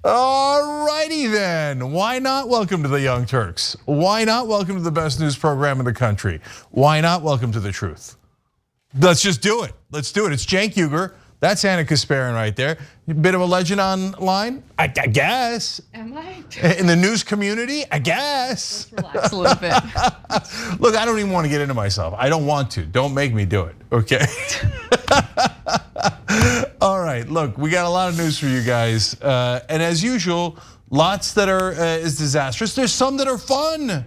All righty then. Why not welcome to the Young Turks? Why not welcome to the best news program in the country? Why not welcome to the truth? Let's just do it. Let's do it. It's Cenk Uygur. That's Anna Kasparian right there. A bit of a legend online, I guess. Am I? In the news community, I guess. Let's relax a little bit. Look, I don't even want to get into myself. I don't want to. Don't make me do it, okay? All right, look, we got a lot of news for you guys. And as usual, lots that are is disastrous. There's some that are fun.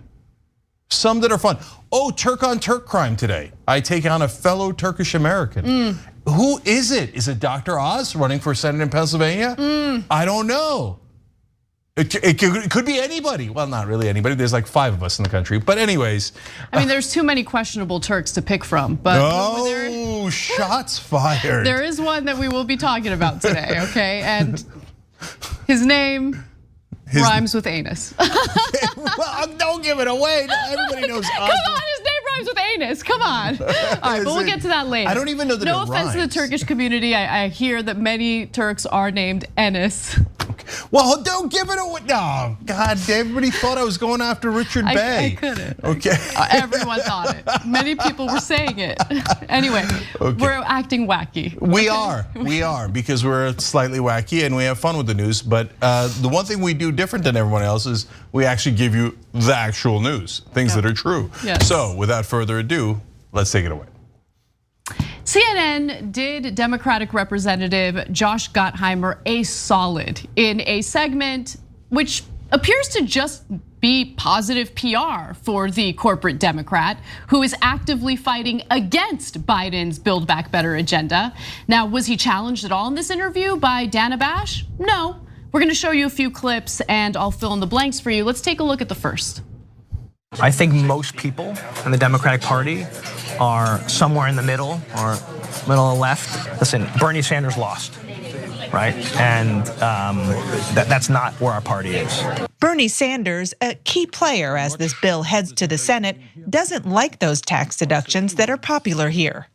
Some that are fun. Oh, Turk on Turk crime today. I take on a fellow Turkish American. Who is it? Is it Dr. Oz running for Senate in Pennsylvania? I don't know. It could be anybody. Well, not really anybody. There's like 5 of us in the country. But anyways. I mean, there's too many questionable Turks to pick from. But oh, shots fired. There is one that we will be talking about today, okay? And his name rhymes with anus. Well, don't give it away. Everybody knows. Come on, his name rhymes with anus. Come on. All right, but we'll get to that later. I don't even know that it rhymes. No offense to the Turkish community. I hear that many Turks are named Enes. Well, don't give it away. No, God, everybody thought I was going after Richard Bey. I couldn't. Okay. Everyone thought it. Many people were saying it. Anyway, we're acting wacky. We are, because we're slightly wacky and we have fun with the news. But the one thing we do different than everyone else is we actually give you the actual news, things that are true. Yes. So without further ado, let's take it away. CNN did Democratic Representative Josh Gottheimer a solid in a segment which appears to just be positive PR for the corporate Democrat who is actively fighting against Biden's Build Back Better agenda. Now, was he challenged at all in this interview by Dana Bash? No. We're gonna show you a few clips and I'll fill in the blanks for you. Let's take a look at the first. I think most people in the Democratic Party are somewhere in the middle or middle or left. Listen, Bernie Sanders lost, right? And that's not where our party is. Bernie Sanders, a key player as this bill heads to the Senate, doesn't like those tax deductions that are popular here.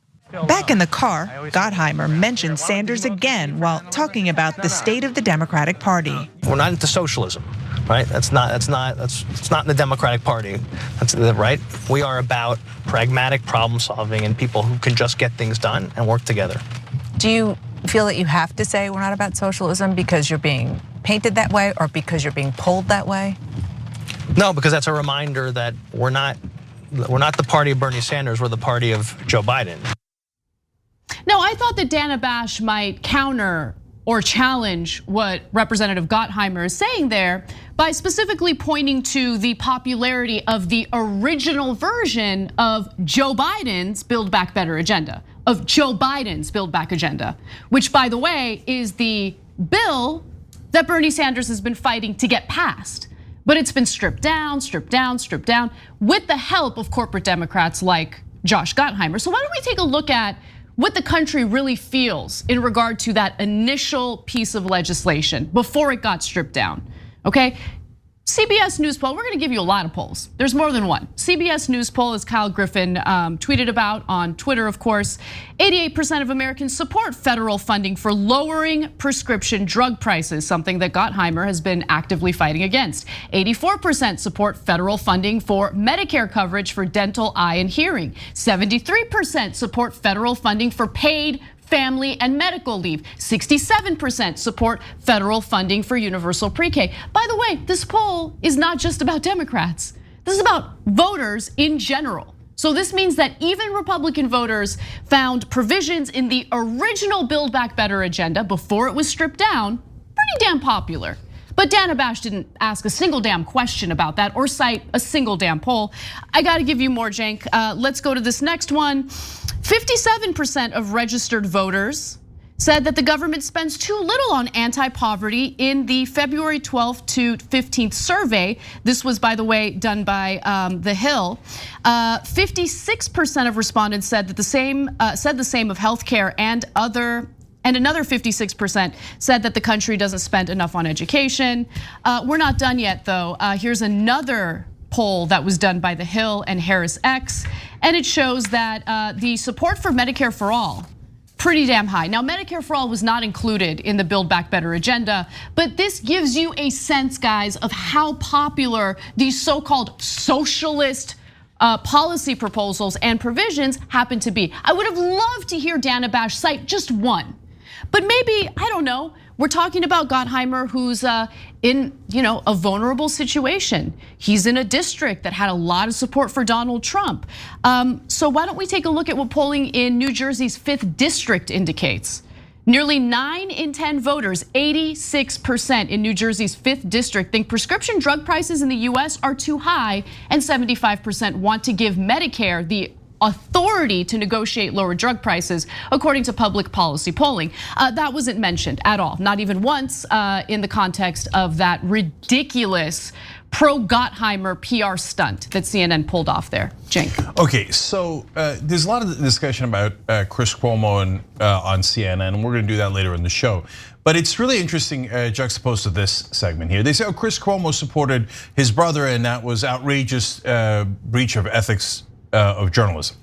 Back in the car, Gottheimer mentioned Sanders again while talking about the state of the Democratic Party. We're not into socialism, right? It's not in the Democratic Party. That's right. We are about pragmatic problem solving and people who can just get things done and work together. Do you feel that you have to say we're not about socialism because you're being painted that way or because you're being polled that way? No, because that's a reminder that we're not the party of Bernie Sanders, we're the party of Joe Biden. Now, I thought that Dana Bash might counter or challenge what Representative Gottheimer is saying there by specifically pointing to the popularity of the original version of Joe Biden's Build Back Better agenda, which, by the way, is the bill that Bernie Sanders has been fighting to get passed. But it's been stripped down with the help of corporate Democrats like Josh Gottheimer. So why don't we take a look at what the country really feels in regard to that initial piece of legislation before it got stripped down, okay? CBS News poll, we're gonna give you a lot of polls. There's more than one. CBS News poll, as Kyle Griffin tweeted about on Twitter, of course, 88% of Americans support federal funding for lowering prescription drug prices, something that Gottheimer has been actively fighting against. 84% support federal funding for Medicare coverage for dental, eye, and hearing. 73% support federal funding for paid family and medical leave. 67% support federal funding for universal pre-K. By the way, this poll is not just about Democrats. This is about voters in general. So this means that even Republican voters found provisions in the original Build Back Better agenda before it was stripped down pretty damn popular. But Dana Bash didn't ask a single damn question about that or cite a single damn poll. I gotta give you more, Cenk. Let's go to this next one. 57% of registered voters said that the government spends too little on anti-poverty in the February 12th to 15th survey. This was, by the way, done by The Hill. 56% of respondents said that the same of healthcare and another 56% said that the country doesn't spend enough on education. We're not done yet, though. Here's another poll that was done by The Hill and Harris X, and it shows that the support for Medicare for all pretty damn high. Now, Medicare for All was not included in the Build Back Better agenda, but this gives you a sense, guys, of how popular these so-called socialist policy proposals and provisions happen to be. I would have loved to hear Dana Bash cite just one, but maybe, I don't know, we're talking about Gottheimer, who's in a vulnerable situation. He's in a district that had a lot of support for Donald Trump. So why don't we take a look at what polling in New Jersey's 5th district indicates? Nearly 9 in 10 voters, 86% in New Jersey's 5th district, think prescription drug prices in the US are too high, and 75% want to give Medicare the authority to negotiate lower drug prices, according to public policy polling. That wasn't mentioned at all, not even once in the context of that ridiculous pro-Gottheimer PR stunt that CNN pulled off there. Cenk. Okay, so there's a lot of discussion about Chris Cuomo on CNN, and we're gonna do that later in the show. But it's really interesting juxtaposed to this segment here. They say, Chris Cuomo supported his brother, and that was outrageous breach of ethics of journalism.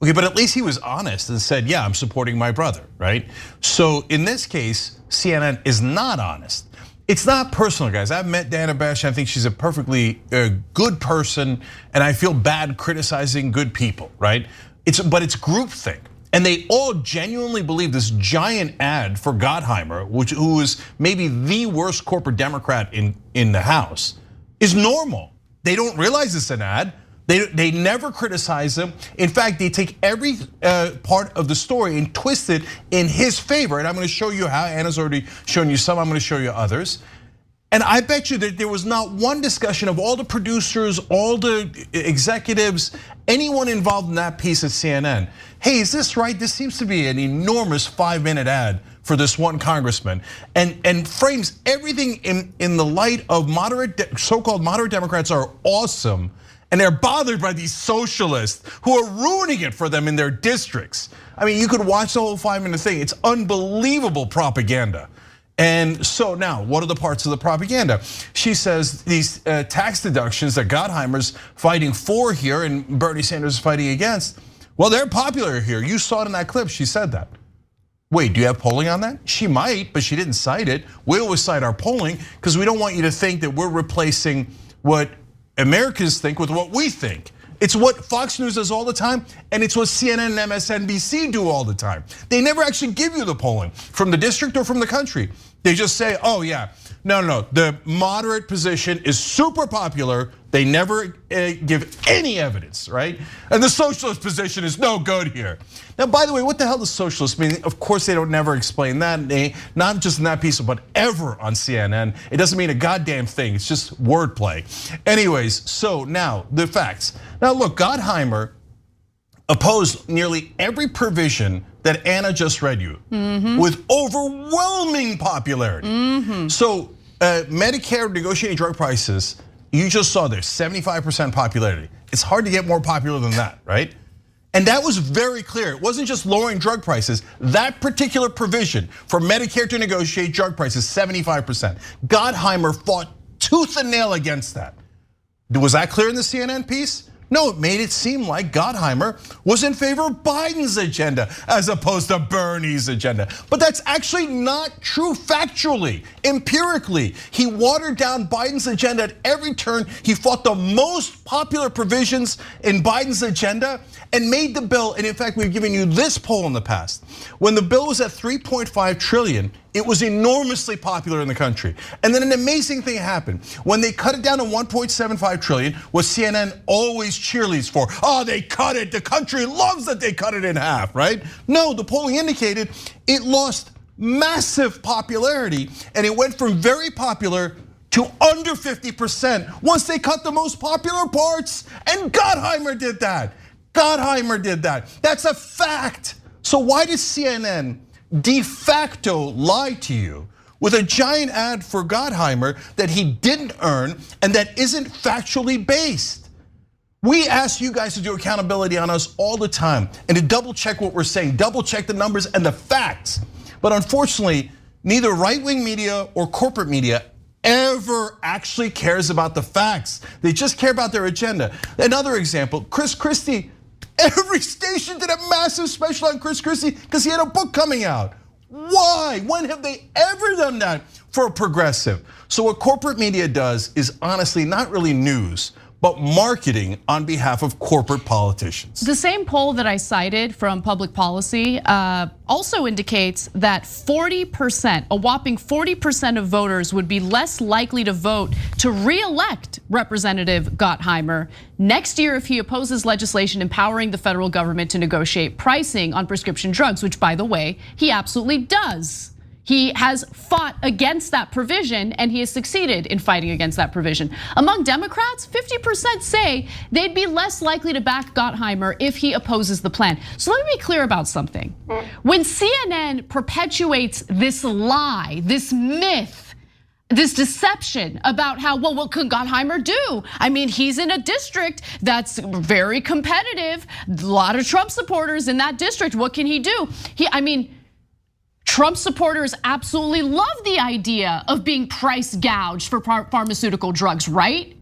Okay, but at least he was honest and said, yeah, I'm supporting my brother, right? So in this case, CNN is not honest. It's not personal, guys. I've met Dana Bash. I think she's a perfectly good person, and I feel bad criticizing good people, right? But it's groupthink. And they all genuinely believe this giant ad for Gottheimer, who is maybe the worst corporate Democrat in the House, is normal. They don't realize it's an ad. They never criticize him. In fact, they take every part of the story and twist it in his favor. And I'm gonna show you how. Anna's already shown you some, I'm gonna show you others. And I bet you that there was not one discussion of all the producers, all the executives, anyone involved in that piece at CNN. Hey, is this right? This seems to be an enormous 5-minute ad for this one congressman, and frames everything in the light of so-called moderate Democrats are awesome, and they're bothered by these socialists who are ruining it for them in their districts. I mean, you could watch the whole 5-minute thing. It's unbelievable propaganda. And so now, what are the parts of the propaganda? She says these tax deductions that Gottheimer's fighting for here and Bernie Sanders is fighting against, well, they're popular here. You saw it in that clip, she said that. Wait, do you have polling on that? She might, but she didn't cite it. We always cite our polling because we don't want you to think that we're replacing what Americans think with what we think. It's what Fox News does all the time, and it's what CNN and MSNBC do all the time. They never actually give you the polling from the district or from the country. They just say, oh yeah, no, the moderate position is super popular. They never give any evidence, right? And the socialist position is no good here. Now, by the way, what the hell does socialist mean? Of course, they don't never explain that. Not just in that piece, but ever on CNN. It doesn't mean a goddamn thing. It's just wordplay. Anyways, so now the facts. Now look, Gottheimer opposed nearly every provision that Anna just read you with overwhelming popularity. So Medicare negotiating drug prices, you just saw there, 75% popularity. It's hard to get more popular than that, right? And that was very clear. It wasn't just lowering drug prices. That particular provision for Medicare to negotiate drug prices, 75%. Gottheimer fought tooth and nail against that. Was that clear in the CNN piece? No, it made it seem like Gottheimer was in favor of Biden's agenda as opposed to Bernie's agenda. But that's actually not true factually, empirically. He watered down Biden's agenda at every turn. He fought the most popular provisions in Biden's agenda and made the bill, and in fact, we've given you this poll in the past. When the bill was at 3.5 trillion, it was enormously popular in the country. And then an amazing thing happened. When they cut it down to 1.75 trillion, what CNN always cheerleads for, oh, they cut it, the country loves that they cut it in half, right? No, the polling indicated it lost massive popularity, and it went from very popular to under 50% once they cut the most popular parts, and Gottheimer did that. Gottheimer did that. That's a fact. So why does CNN de facto lie to you with a giant ad for Gottheimer that he didn't earn and that isn't factually based? We ask you guys to do accountability on us all the time and to double check what we're saying, double check the numbers and the facts. But unfortunately, neither right-wing media or corporate media ever actually cares about the facts. They just care about their agenda. Another example, Chris Christie, Every station did a massive special on Chris Christie because he had a book coming out. Why? When have they ever done that for a progressive? So what corporate media does is honestly not really news, but marketing on behalf of corporate politicians. The same poll that I cited from Public Policy also indicates that 40%, a whopping 40% of voters would be less likely to vote to re-elect Representative Gottheimer next year if he opposes legislation empowering the federal government to negotiate pricing on prescription drugs, which, by the way, he absolutely does. He has fought against that provision and he has succeeded in fighting against that provision. Among Democrats, 50% say they'd be less likely to back Gottheimer if he opposes the plan. So let me be clear about something. When CNN perpetuates this lie, this myth, this deception about how, well, what could Gottheimer do? I mean, he's in a district that's very competitive, a lot of Trump supporters in that district. What can he do? Trump supporters absolutely love the idea of being price gouged for pharmaceutical drugs, right?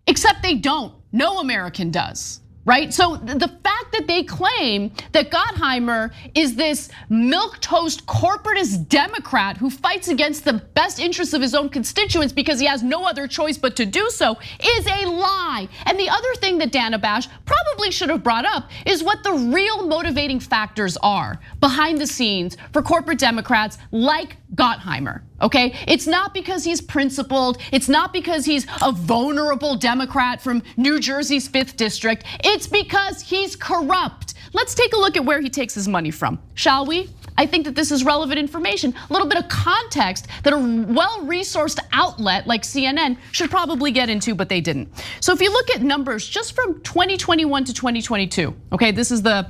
Except they don't. No American does, right? So the fact that they claim that Gottheimer is this milquetoast corporatist Democrat who fights against the best interests of his own constituents because he has no other choice but to do so is a lie. And the other thing that Dana Bash probably should have brought up is what the real motivating factors are behind the scenes for corporate Democrats like Gottheimer, okay? It's not because he's principled. It's not because he's a vulnerable Democrat from New Jersey's 5th district. It's because he's corrupt. Let's take a look at where he takes his money from, shall we? I think that this is relevant information, a little bit of context that a well-resourced outlet like CNN should probably get into, but they didn't. So if you look at numbers just from 2021 to 2022, okay, this is the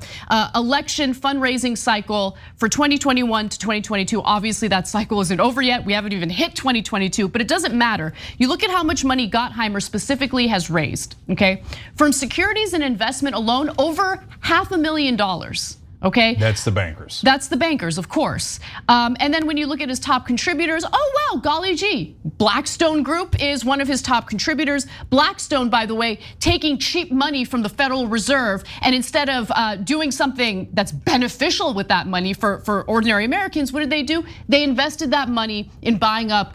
election fundraising cycle for 2021 to 2022. Obviously that cycle isn't over yet. We haven't even hit 2022, but it doesn't matter. You look at how much money Gottheimer specifically has raised, okay? From securities and investment alone, over $500,000. Okay, that's the bankers. That's the bankers, of course. And then when you look at his top contributors, oh wow, golly gee, Blackstone Group is one of his top contributors. Blackstone, by the way, taking cheap money from the Federal Reserve, and instead of doing something that's beneficial with that money for ordinary Americans, what did they do? They invested that money in buying up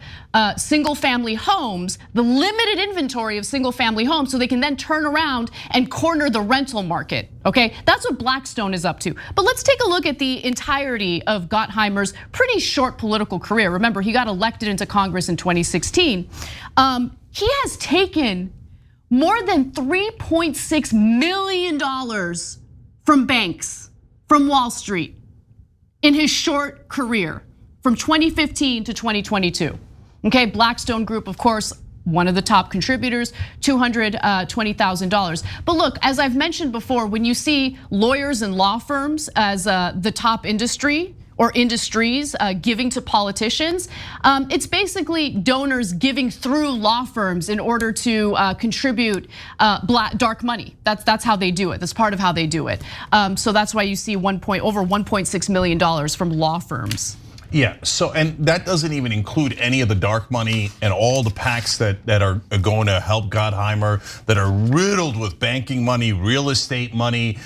single-family homes, the limited inventory of single-family homes, so they can then turn around and corner the rental market. Okay, that's what Blackstone is up to. But let's take a look at the entirety of Gottheimer's pretty short political career. Remember, he got elected into Congress in 2016. He has taken more than $3.6 million from banks, from Wall Street, in his short career, from 2015 to 2022. Okay, Blackstone Group, of course, one of the top contributors, $220,000. But look, as I've mentioned before, when you see lawyers and law firms as the top industry or industries giving to politicians, it's basically donors giving through law firms in order to contribute dark money. That's how they do it. That's part of how they do it. So that's why you see over $1.6 million from law firms. Yeah, so and that doesn't even include any of the dark money and all the PACs that are going to help Gottheimer, that are riddled with banking money, real estate money,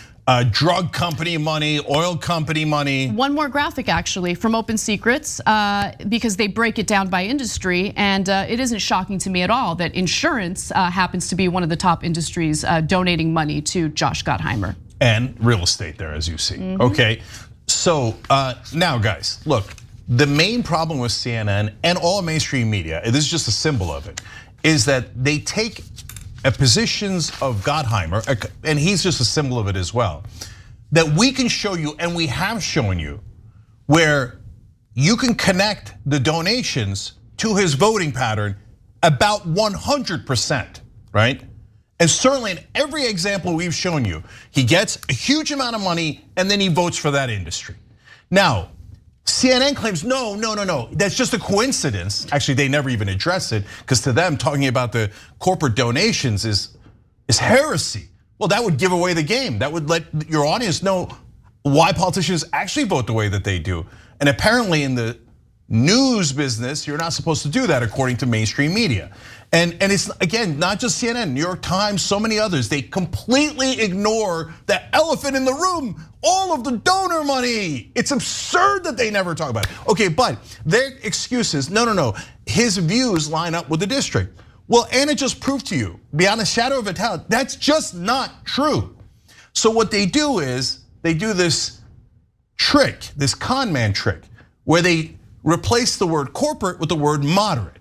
drug company money, oil company money. One more graphic actually from Open Secrets, because they break it down by industry, and it isn't shocking to me at all that insurance happens to be one of the top industries donating money to Josh Gottheimer. And real estate there, as you see. Okay, so now guys, look. The main problem with CNN and all mainstream media, this is just a symbol of it, is that they take positions of Gottheimer, and he's just a symbol of it as well, that we can show you, and we have shown you, where you can connect the donations to his voting pattern about 100%, right? And certainly in every example we've shown you, he gets a huge amount of money and then he votes for that industry. Now, CNN claims, no, that's just a coincidence. Actually, they never even address it, because to them, talking about the corporate donations is heresy. Well, that would give away the game. That would let your audience know why politicians actually vote the way that they do. And apparently in the news business, you're not supposed to do that according to mainstream media. And it's, again, not just CNN, New York Times, so many others. They completely ignore the elephant in the room, all of the donor money. It's absurd that they never talk about it. Okay, but their excuse is, no, his views line up with the district. Well, Anna just proved to you, beyond a shadow of a doubt, that's just not true. So what they do is, they do this trick, this con man trick, where they replace the word corporate with the word moderate.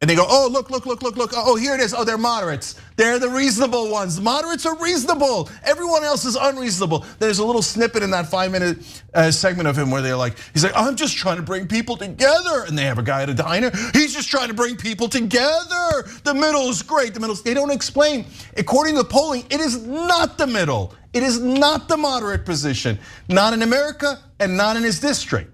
And they go, oh, look, oh, here it is, oh, they're moderates. They're the reasonable ones. Moderates are reasonable. Everyone else is unreasonable. There's a little snippet in that 5-minute segment of him where they're like, he's like, I'm just trying to bring people together. And they have a guy at a diner, he's just trying to bring people together. The middle is great, they don't explain. According to the polling, it is not the middle. It is not the moderate position, not in America and not in his district.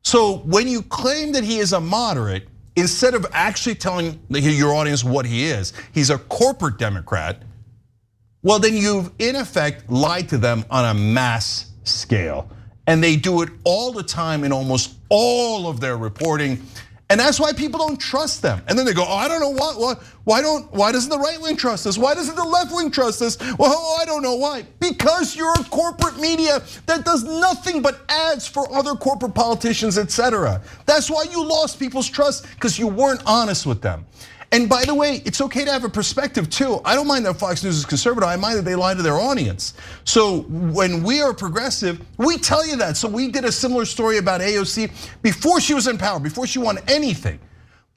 So when you claim that he is a moderate, instead of actually telling your audience what he is, he's a corporate Democrat, well then you've in effect lied to them on a mass scale. And they do it all the time in almost all of their reporting. And that's why people don't trust them. And then they go, oh, I don't know why doesn't the right wing trust us? Why doesn't the left wing trust us? Well, I don't know why. Because you're a corporate media that does nothing but ads for other corporate politicians, etc. That's why you lost people's trust, because you weren't honest with them. And by the way, it's okay to have a perspective too. I don't mind that Fox News is conservative, I mind that they lie to their audience. So when we are progressive, we tell you that. So we did a similar story about AOC before she was in power, before she won anything.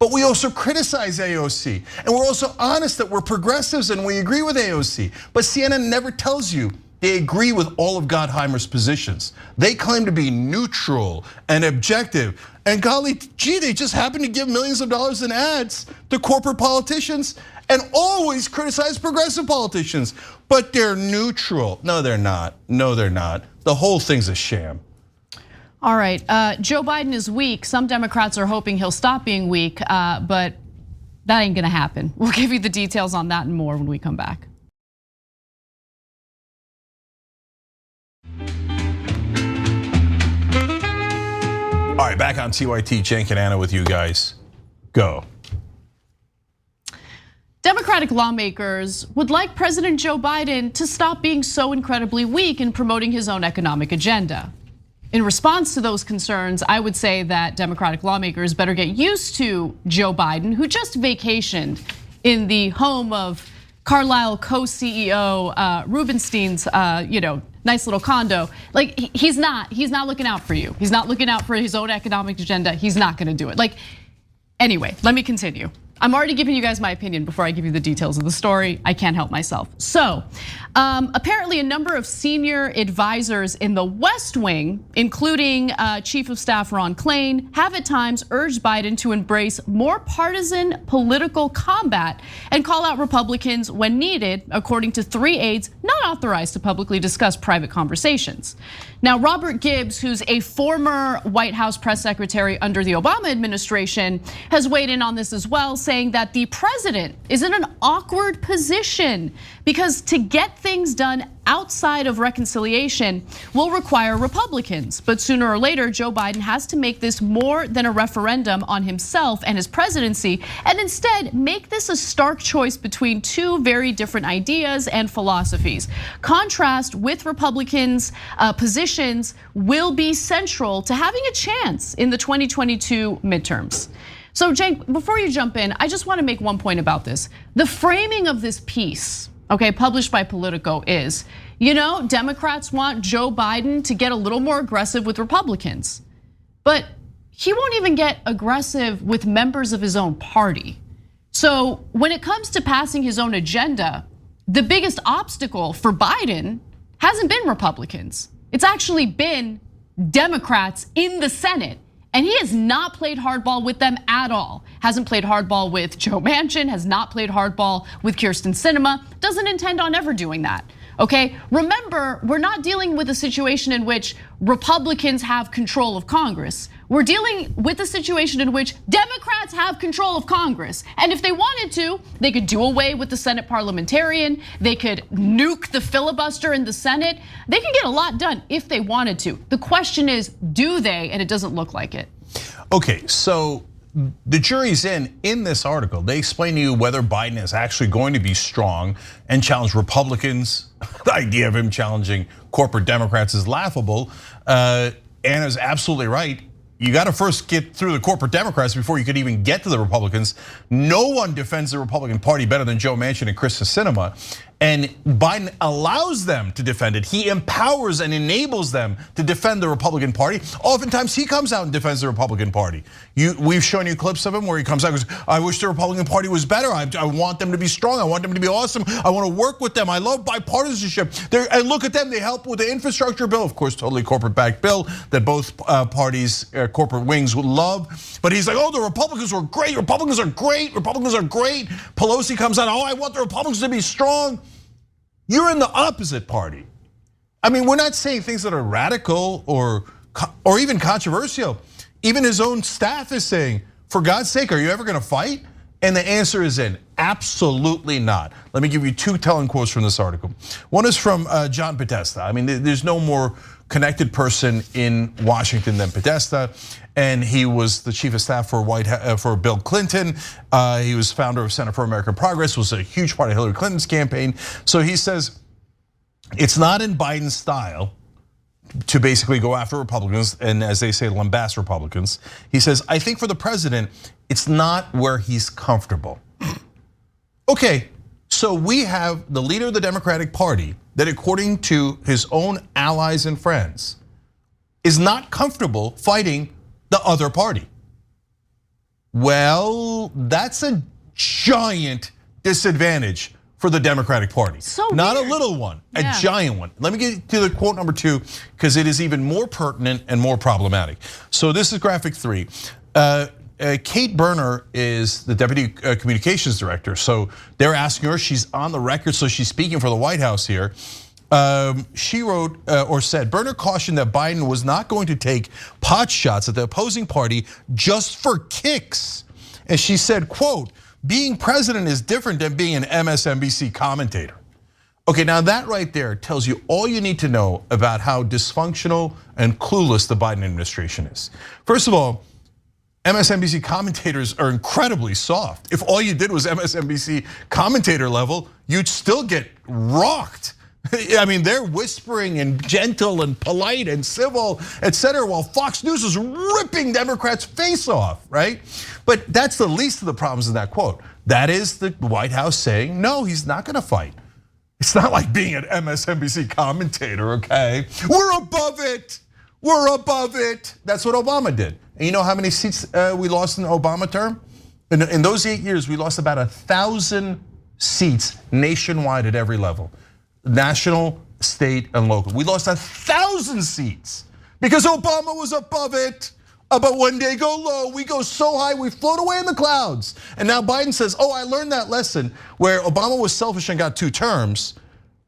But we also criticize AOC. And we're also honest that we're progressives and we agree with AOC. But CNN never tells you they agree with all of Gottheimer's positions. They claim to be neutral and objective. And golly gee, they just happen to give millions of dollars in ads to corporate politicians and always criticize progressive politicians. But they're neutral. No, they're not. No, they're not. The whole thing's a sham. All right, Joe Biden is weak. Some Democrats are hoping he'll stop being weak, but that ain't gonna happen. We'll give you the details on that and more when we come back. All right, back on TYT, Cenk and Anna with you guys. Go. Democratic lawmakers would like President Joe Biden to stop being so incredibly weak in promoting his own economic agenda. In response to those concerns, I would say that Democratic lawmakers better get used to Joe Biden, who just vacationed in the home of Carlyle co-CEO Rubenstein's, nice little condo. Like he's not looking out for you. He's not looking out for his own economic agenda. He's not gonna do it. Anyway, let me continue. I'm already giving you guys my opinion before I give you the details of the story. I can't help myself. So, apparently a number of senior advisors in the West Wing, including Chief of Staff Ron Klain, have at times urged Biden to embrace more partisan political combat and call out Republicans when needed, according to 3 aides not authorized to publicly discuss private conversations. Now, Robert Gibbs, who's a former White House press secretary under the Obama administration, has weighed in on this as well, saying that the president is in an awkward position because to get things done outside of reconciliation will require Republicans. But sooner or later, Joe Biden has to make this more than a referendum on himself and his presidency, and instead make this a stark choice between 2 very different ideas and philosophies. Contrast with Republicans' positions will be central to having a chance in the 2022 midterms. So Cenk, before you jump in, I just want to make one point about this. The framing of this piece, okay, published by Politico is, Democrats want Joe Biden to get a little more aggressive with Republicans, but he won't even get aggressive with members of his own party. So when it comes to passing his own agenda, the biggest obstacle for Biden hasn't been Republicans. It's actually been Democrats in the Senate. And he has not played hardball with them at all. Hasn't played hardball with Joe Manchin, has not played hardball with Kyrsten Sinema, doesn't intend on ever doing that. Okay, remember, we're not dealing with a situation in which Republicans have control of Congress. We're dealing with a situation in which Democrats have control of Congress. And if they wanted to, they could do away with the Senate parliamentarian, they could nuke the filibuster in the Senate. They could get a lot done if they wanted to. The question is, do they? And it doesn't look like it. Okay, so the jury's in this article. They explain to you whether Biden is actually going to be strong and challenge Republicans. The idea of him challenging corporate Democrats is laughable. Anna's absolutely right. You got to first get through the corporate Democrats before you could even get to the Republicans. No one defends the Republican Party better than Joe Manchin and Chris Cuomo. And Biden allows them to defend it. He empowers and enables them to defend the Republican Party. Oftentimes he comes out and defends the Republican Party. We've shown you clips of him where he comes out and goes, I wish the Republican Party was better. I want them to be strong. I want them to be awesome. I want to work with them. I love bipartisanship. And look at them, they help with the infrastructure bill. Of course, totally corporate-backed bill that both parties, corporate wings would love. But he's like, oh, the Republicans were great. Republicans are great. Republicans are great. Pelosi comes out, oh, I want the Republicans to be strong. You're in the opposite party. I mean, we're not saying things that are radical or even controversial. Even his own staff is saying, for God's sake, are you ever gonna fight? And the answer is absolutely not. Let me give you two telling quotes from this article. One is from John Podesta. I mean, there's no more connected person in Washington than Podesta. And he was the chief of staff for Bill Clinton. He was founder of Center for American Progress, was a huge part of Hillary Clinton's campaign. So he says, it's not in Biden's style to basically go after Republicans and, as they say, lambast Republicans. He says, I think for the president, it's not where he's comfortable. Okay, so we have the leader of the Democratic Party that, according to his own allies and friends, is not comfortable fighting the other party. Well, that's a giant disadvantage for the Democratic Party. So not weird. A little one, a giant one. Let me get to the quote number 2 because it is even more pertinent and more problematic. So this is graphic 3. Kate Berner is the deputy communications director. So they're asking her, she's on the record, so she's speaking for the White House here. She wrote or said, Berner cautioned that Biden was not going to take pot shots at the opposing party just for kicks. And she said, quote, being president is different than being an MSNBC commentator. Okay, now that right there tells you all you need to know about how dysfunctional and clueless the Biden administration is. First of all, MSNBC commentators are incredibly soft. If all you did was MSNBC commentator level, you'd still get rocked. I mean, they're whispering and gentle and polite and civil, etc., while Fox News is ripping Democrats' face off, right? But that's the least of the problems in that quote. That is the White House saying, no, he's not gonna fight. It's not like being an MSNBC commentator, okay? We're above it, we're above it. That's what Obama did. And you know how many seats we lost in the Obama term? In those 8 years, we lost about 1,000 seats nationwide at every level. National, state, and local. We lost 1,000 seats because Obama was above it. But when they go low, we go so high, we float away in the clouds. And now Biden says, oh, I learned that lesson where Obama was selfish and got 2 terms.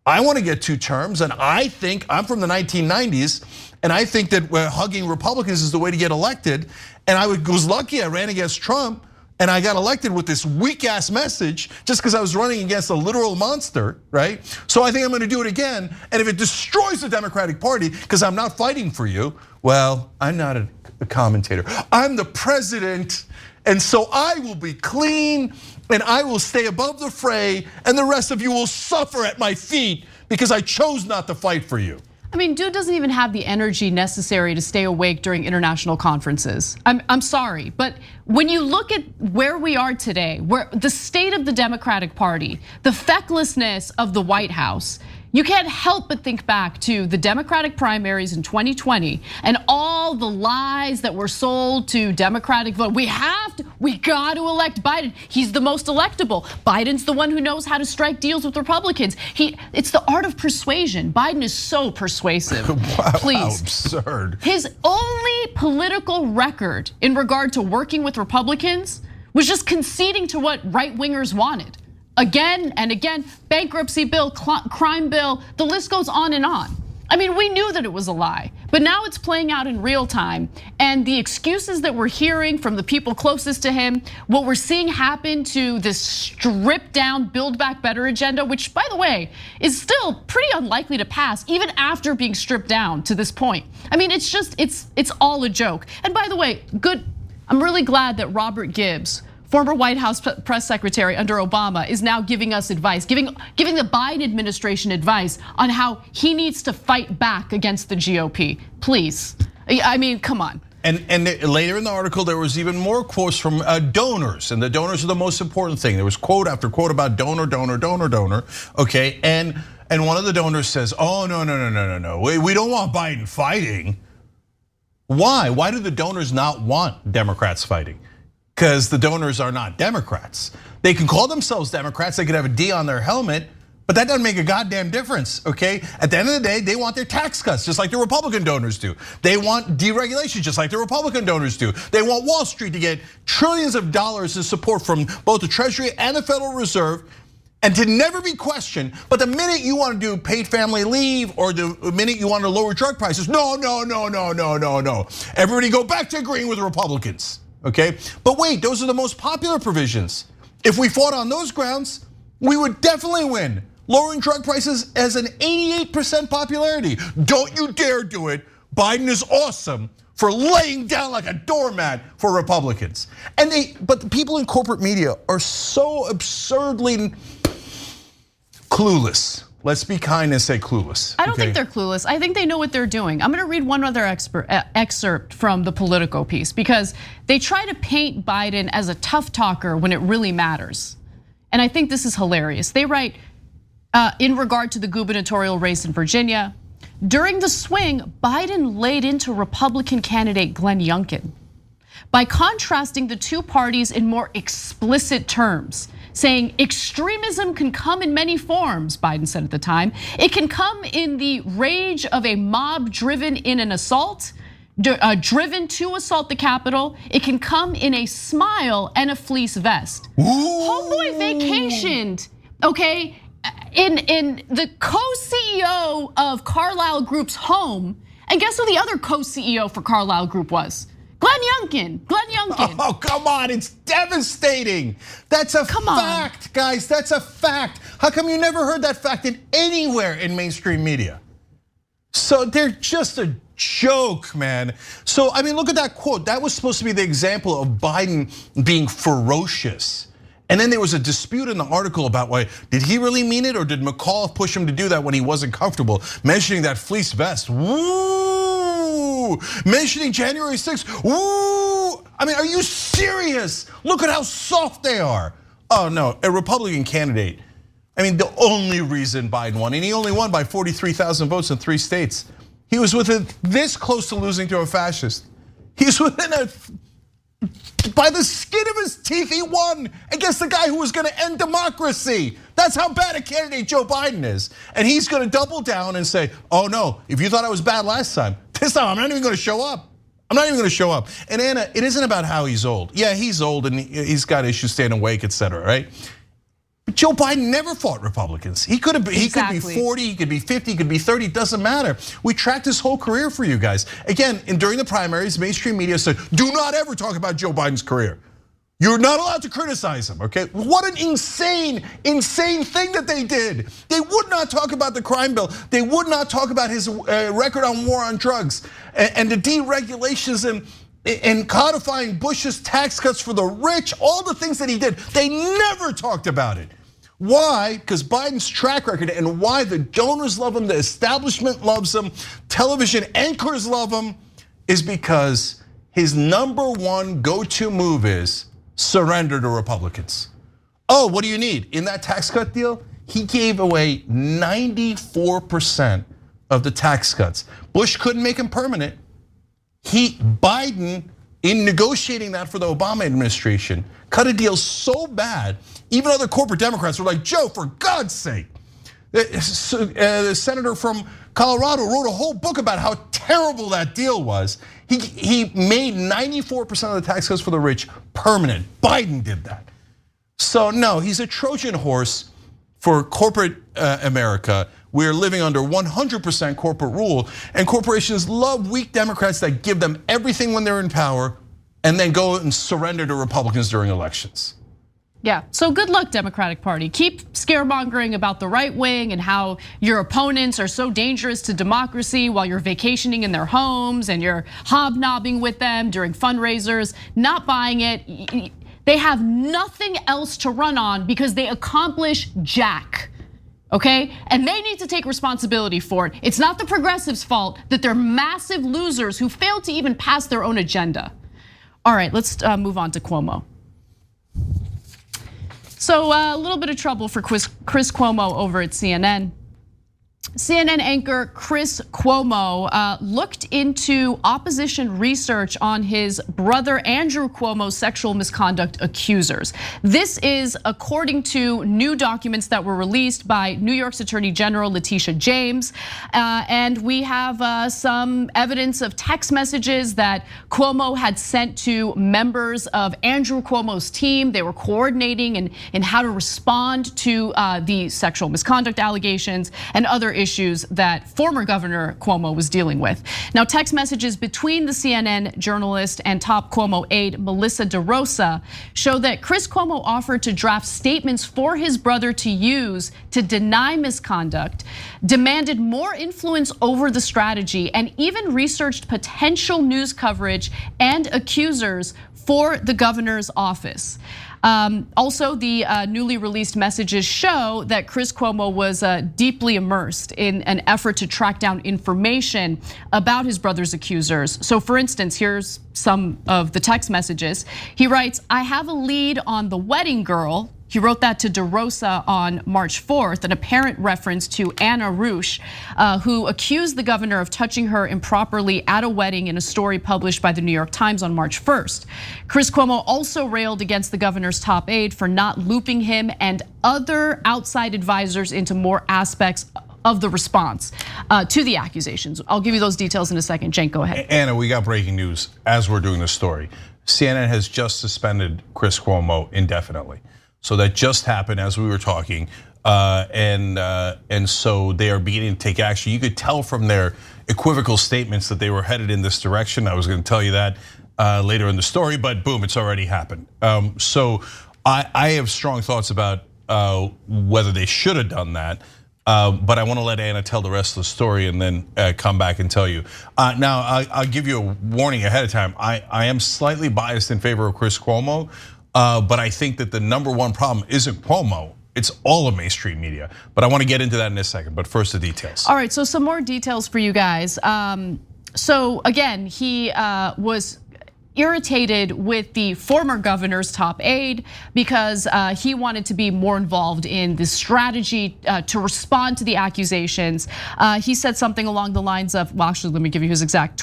I want to get 2 terms, and I think, I'm from the 1990s, and I think that hugging Republicans is the way to get elected. And I was lucky I ran against Trump, and I got elected with this weak ass message just because I was running against a literal monster, right? So I think I'm gonna do it again. And if it destroys the Democratic Party, because I'm not fighting for you, well, I'm not a commentator. I'm the president, and so I will be clean, and I will stay above the fray, and the rest of you will suffer at my feet because I chose not to fight for you. I mean, dude doesn't even have the energy necessary to stay awake during international conferences. I'm sorry, but when you look at where we are today, where the state of the Democratic Party, the fecklessness of the White House, you can't help but think back to the Democratic primaries in 2020 and all the lies that were sold to Democratic vote. We got to elect Biden. He's the most electable. Biden's the one who knows how to strike deals with Republicans. It's the art of persuasion. Biden is so persuasive. Wow, please. how absurd. His only political record in regard to working with Republicans was just conceding to what right-wingers wanted. Again and again, bankruptcy bill, crime bill, the list goes on and on. I mean, we knew that it was a lie, but now it's playing out in real time. And the excuses that we're hearing from the people closest to him, what we're seeing happen to this stripped down Build Back Better agenda, which by the way, is still pretty unlikely to pass even after being stripped down to this point. I mean, it's all a joke. And by the way, good I'm really glad that Robert Gibbs, former White House press secretary under Obama, is now giving us advice, giving the Biden administration advice on how he needs to fight back against the GOP. Please, I mean, come on. And later in the article, there was even more quotes from donors, and the donors are the most important thing. There was quote after quote about donor, okay? And one of the donors says, oh, no, we don't want Biden fighting. Why? Why do the donors not want Democrats fighting? Because the donors are not Democrats. They can call themselves Democrats, they could have a D on their helmet, but that doesn't make a goddamn difference, okay? At the end of the day, they want their tax cuts, just like the Republican donors do. They want deregulation, just like the Republican donors do. They want Wall Street to get trillions of dollars in support from both the Treasury and the Federal Reserve, and to never be questioned. But the minute you want to do paid family leave, or the minute you want to lower drug prices, no. Everybody go back to agreeing with the Republicans, okay? But wait, those are the most popular provisions. If we fought on those grounds, we would definitely win. Lowering drug prices has an 88% popularity. Don't you dare do it. Biden is awesome for laying down like a doormat for Republicans. But the people in corporate media are so absurdly clueless. Let's be kind and say clueless. I don't think they're clueless. I think they know what they're doing. I'm gonna read one other excerpt from the Politico piece, because they try to paint Biden as a tough talker when it really matters. And I think this is hilarious. They write, in regard to the gubernatorial race in Virginia, during the swing, Biden laid into Republican candidate Glenn Youngkin by contrasting the two parties in more explicit terms, saying extremism can come in many forms, Biden said at the time. It can come in the rage of a mob driven in an assault, driven to assault the Capitol. It can come in a smile and a fleece vest. Ooh. Homeboy vacationed, okay, in the co-CEO of Carlyle Group's home. And guess who the other co-CEO for Carlyle Group was? Glenn Youngkin. Oh, come on, it's devastating. That's a fact, guys, that's a fact. How come you never heard that fact anywhere in mainstream media? So they're just a joke, man. So, I mean, look at that quote. That was supposed to be the example of Biden being ferocious. And then there was a dispute in the article about why, did he really mean it, or did McCall push him to do that when he wasn't comfortable? Mentioning that fleece vest, woo! Mentioning January 6th, woo! I mean, are you serious? Look at how soft they are. Oh no, a Republican candidate. I mean, the only reason Biden won, and he only won by 43,000 votes in 3 states. He was within this close to losing to a fascist. He's within by the skin of his teeth, he won against the guy who was gonna end democracy. That's how bad a candidate Joe Biden is. And he's gonna double down and say, oh no, if you thought I was bad last time, this time I'm not even gonna show up. I'm not even gonna show up. And Anna, it isn't about how he's old. Yeah, he's old and he's got issues staying awake, etc., right? But Joe Biden never fought Republicans. He could be 40, he could be 50, he could be 30, it doesn't matter. We tracked his whole career for you guys. Again, during the primaries, mainstream media said, do not ever talk about Joe Biden's career. You're not allowed to criticize him, okay? What an insane thing that they did. They would not talk about the crime bill. They would not talk about his record on war on drugs and the deregulations and codifying Bush's tax cuts for the rich, all the things that he did. They never talked about it. Why? Because Biden's track record, and why the donors love him, the establishment loves him, television anchors love him, is because his #1 go-to move is surrender to Republicans. Oh, what do you need? In that tax cut deal, he gave away 94% of the tax cuts. Bush couldn't make them permanent. Biden, in negotiating that for the Obama administration, cut a deal so bad, even other corporate Democrats were like, Joe, for God's sake. The senator from Colorado wrote a whole book about how terrible that deal was. He made 94% of the tax cuts for the rich permanent. Biden did that. So no, he's a Trojan horse for corporate America. We're living under 100% corporate rule, and corporations love weak Democrats that give them everything when they're in power and then go and surrender to Republicans during elections. Yeah, so good luck, Democratic Party. Keep scaremongering about the right wing and how your opponents are so dangerous to democracy while you're vacationing in their homes and you're hobnobbing with them during fundraisers, not buying it. They have nothing else to run on because they accomplish jack, okay? And they need to take responsibility for it. It's not the progressives' fault that they're massive losers who failed to even pass their own agenda. All right, let's move on to Cuomo. So a little bit of trouble for Chris Cuomo over at CNN. CNN anchor Chris Cuomo looked into opposition research on his brother Andrew Cuomo's sexual misconduct accusers. This is according to new documents that were released by New York's Attorney General Letitia James. And we have some evidence of text messages that Cuomo had sent to members of Andrew Cuomo's team. They were coordinating in how to respond to the sexual misconduct allegations and other issues that former Governor Cuomo was dealing with. Now, text messages between the CNN journalist and top Cuomo aide Melissa DeRosa show that Chris Cuomo offered to draft statements for his brother to use to deny misconduct, demanded more influence over the strategy, and even researched potential news coverage and accusers for the governor's office. Also, the newly released messages show that Chris Cuomo was deeply immersed in an effort to track down information about his brother's accusers. So for instance, here's some of the text messages. He writes, "I have a lead on the wedding girl." He wrote that to DeRosa on March 4th, an apparent reference to Anna Rush, who accused the governor of touching her improperly at a wedding in a story published by the New York Times on March 1st. Chris Cuomo also railed against the governor's top aide for not looping him and other outside advisors into more aspects of the response to the accusations. I'll give you those details in a second. Cenk, go ahead. Anna, we got breaking news as we're doing this story. CNN has just suspended Chris Cuomo indefinitely. So that just happened as we were talking, and so they are beginning to take action. You could tell from their equivocal statements that they were headed in this direction. I was going to tell you that later in the story, but boom, it's already happened. So I have strong thoughts about whether they should have done that. But I want to let Anna tell the rest of the story and then come back and tell you. Now, I'll give you a warning ahead of time. I am slightly biased in favor of Chris Cuomo. But I think that the number one problem isn't Cuomo, it's all of mainstream media. But I want to get into that in a second, but first the details. All right, so some more details for you guys. So again, he was irritated with the former governor's top aide because he wanted to be more involved in the strategy to respond to the accusations. He said something along the lines of, well, actually, let me give you his exact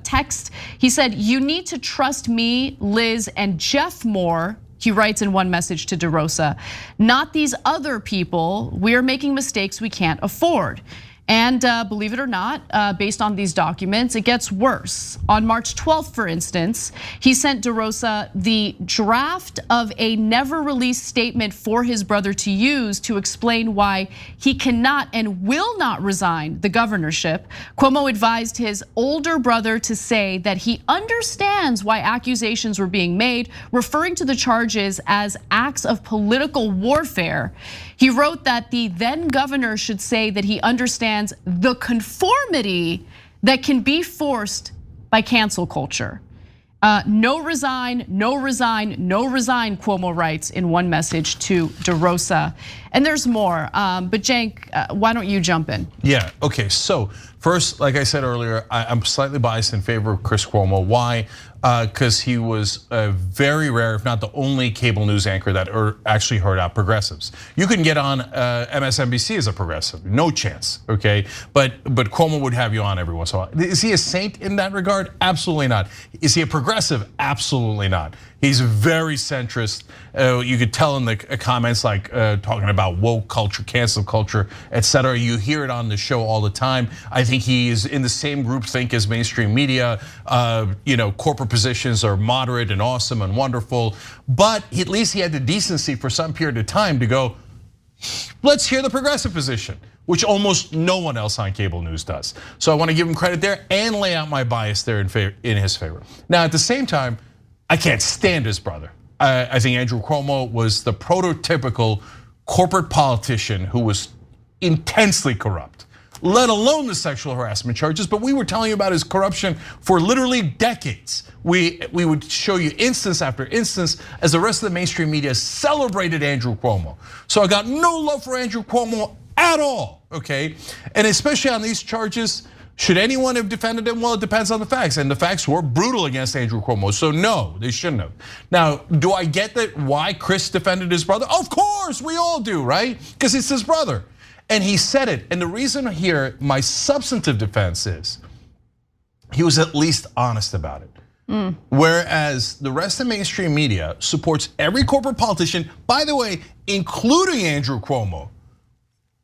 text. He said, "You need to trust me, Liz, and Jeff more." He writes in one message to DeRosa, "Not these other people. We're making mistakes we can't afford." And believe it or not, based on these documents, it gets worse. On March 12th, for instance, he sent DeRosa the draft of a never released statement for his brother to use to explain why he cannot and will not resign the governorship. Cuomo advised his older brother to say that he understands why accusations were being made, referring to the charges as acts of political warfare. He wrote that the then governor should say that he understands the conformity that can be forced by cancel culture. No resign, no resign, no resign, Cuomo writes in one message to DeRosa. And there's more, but Cenk, why don't you jump in? Yeah, okay, so first, like I said earlier, I'm slightly biased in favor of Chris Cuomo. Why? Because he was a very rare, if not the only cable news anchor that actually heard out progressives. You couldn't get on MSNBC as a progressive, no chance, okay? But Cuomo would have you on every once in a while. Is he a saint in that regard? Absolutely not. Is he a progressive? Absolutely not. He's very centrist. You could tell in the comments, like talking about woke culture, cancel culture, etc. You hear it on the show all the time. I think he is in the same groupthink as mainstream media. Corporate positions are moderate and awesome and wonderful, but at least he had the decency for some period of time to go, let's hear the progressive position, which almost no one else on cable news does. So I want to give him credit there and lay out my bias there in his favor. Now, at the same time, I can't stand his brother. I think Andrew Cuomo was the prototypical corporate politician who was intensely corrupt, let alone the sexual harassment charges. But we were telling you about his corruption for literally decades. We would show you instance after instance as the rest of the mainstream media celebrated Andrew Cuomo. So I got no love for Andrew Cuomo at all, okay? And especially on these charges, should anyone have defended him? Well, it depends on the facts, and the facts were brutal against Andrew Cuomo, so no, they shouldn't have. Now, do I get that why Chris defended his brother? Of course, we all do, right? Because it's his brother. And he said it, and the reason here, my substantive defense is, he was at least honest about it. Whereas the rest of mainstream media supports every corporate politician, by the way, including Andrew Cuomo,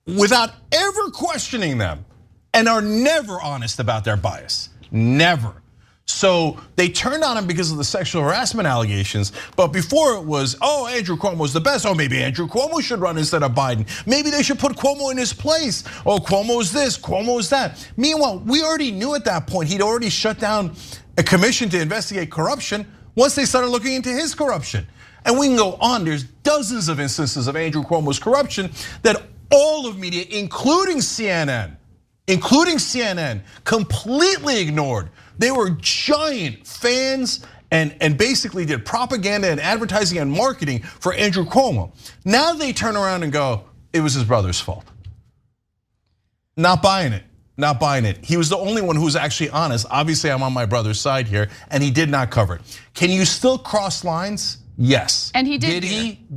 without ever questioning them, and are never honest about their bias, never. So they turned on him because of the sexual harassment allegations, but before it was, oh, Andrew Cuomo's the best. Oh, maybe Andrew Cuomo should run instead of Biden. Maybe they should put Cuomo in his place. Oh, Cuomo's this, Cuomo's that. Meanwhile, we already knew at that point, he'd already shut down a commission to investigate corruption once they started looking into his corruption. And we can go on, there's dozens of instances of Andrew Cuomo's corruption that all of media, including CNN, completely ignored. They were giant fans and basically did propaganda and advertising and marketing for Andrew Cuomo. Now they turn around and go, it was his brother's fault. Not buying it, not buying it. He was the only one who was actually honest. Obviously, I'm on my brother's side here, and he did not cover it. Can you still cross lines? Yes. And he did.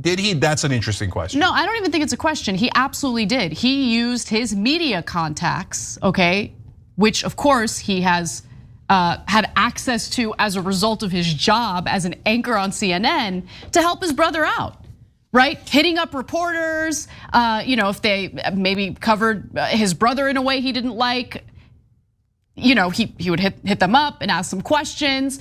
Did he? That's an interesting question. No, I don't even think it's a question. He absolutely did. He used his media contacts, okay, which of course he has had access to as a result of his job as an anchor on CNN to help his brother out, right? Hitting up reporters, if they maybe covered his brother in a way he didn't like. He would hit them up and ask some questions,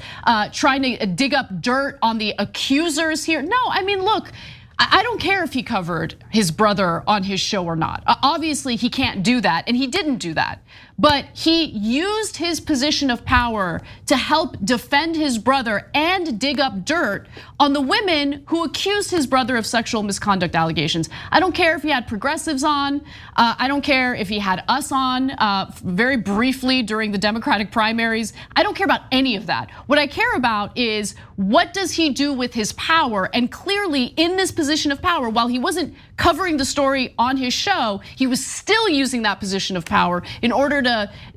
trying to dig up dirt on the accusers here. No, I mean, look, I don't care if he covered his brother on his show or not. Obviously, he can't do that, and he didn't do that. But he used his position of power to help defend his brother and dig up dirt on the women who accused his brother of sexual misconduct allegations. I don't care if he had progressives on. I don't care if he had us on very briefly during the Democratic primaries. I don't care about any of that. What I care about is what does he do with his power? And clearly in this position of power, while he wasn't covering the story on his show, he was still using that position of power in order to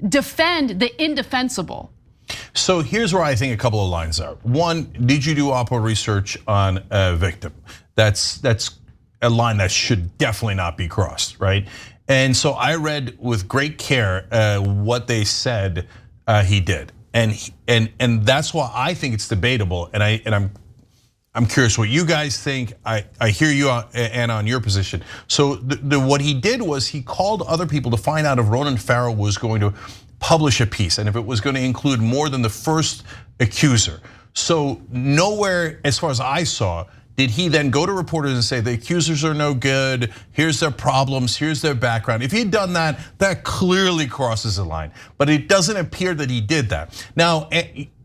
defend the indefensible. So here's where I think a couple of lines are. One, did you do Oppo research on a victim? That's a line that should definitely not be crossed, right? And so I read with great care what they said he did, and that's why I think it's debatable. And I'm curious what you guys think. I hear you, Anna, on your position. So what he did was he called other people to find out if Ronan Farrow was going to publish a piece and if it was going to include more than the first accuser. So nowhere, as far as I saw, did he then go to reporters and say the accusers are no good, here's their problems, here's their background. If he'd done that, that clearly crosses the line. But it doesn't appear that he did that. Now,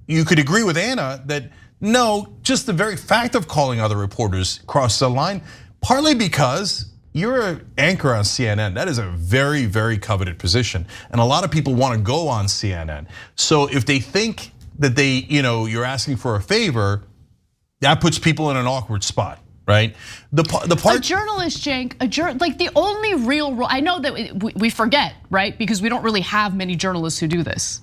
you could agree with Anna that no, just the very fact of calling other reporters crossed the line, partly because you're an anchor on CNN. That is a very, very coveted position. And a lot of people want to go on CNN. So if they think that you're asking for a favor, that puts people in an awkward spot, right? A journalist, Cenk, like the only real role, I know that we forget, right? Because we don't really have many journalists who do this.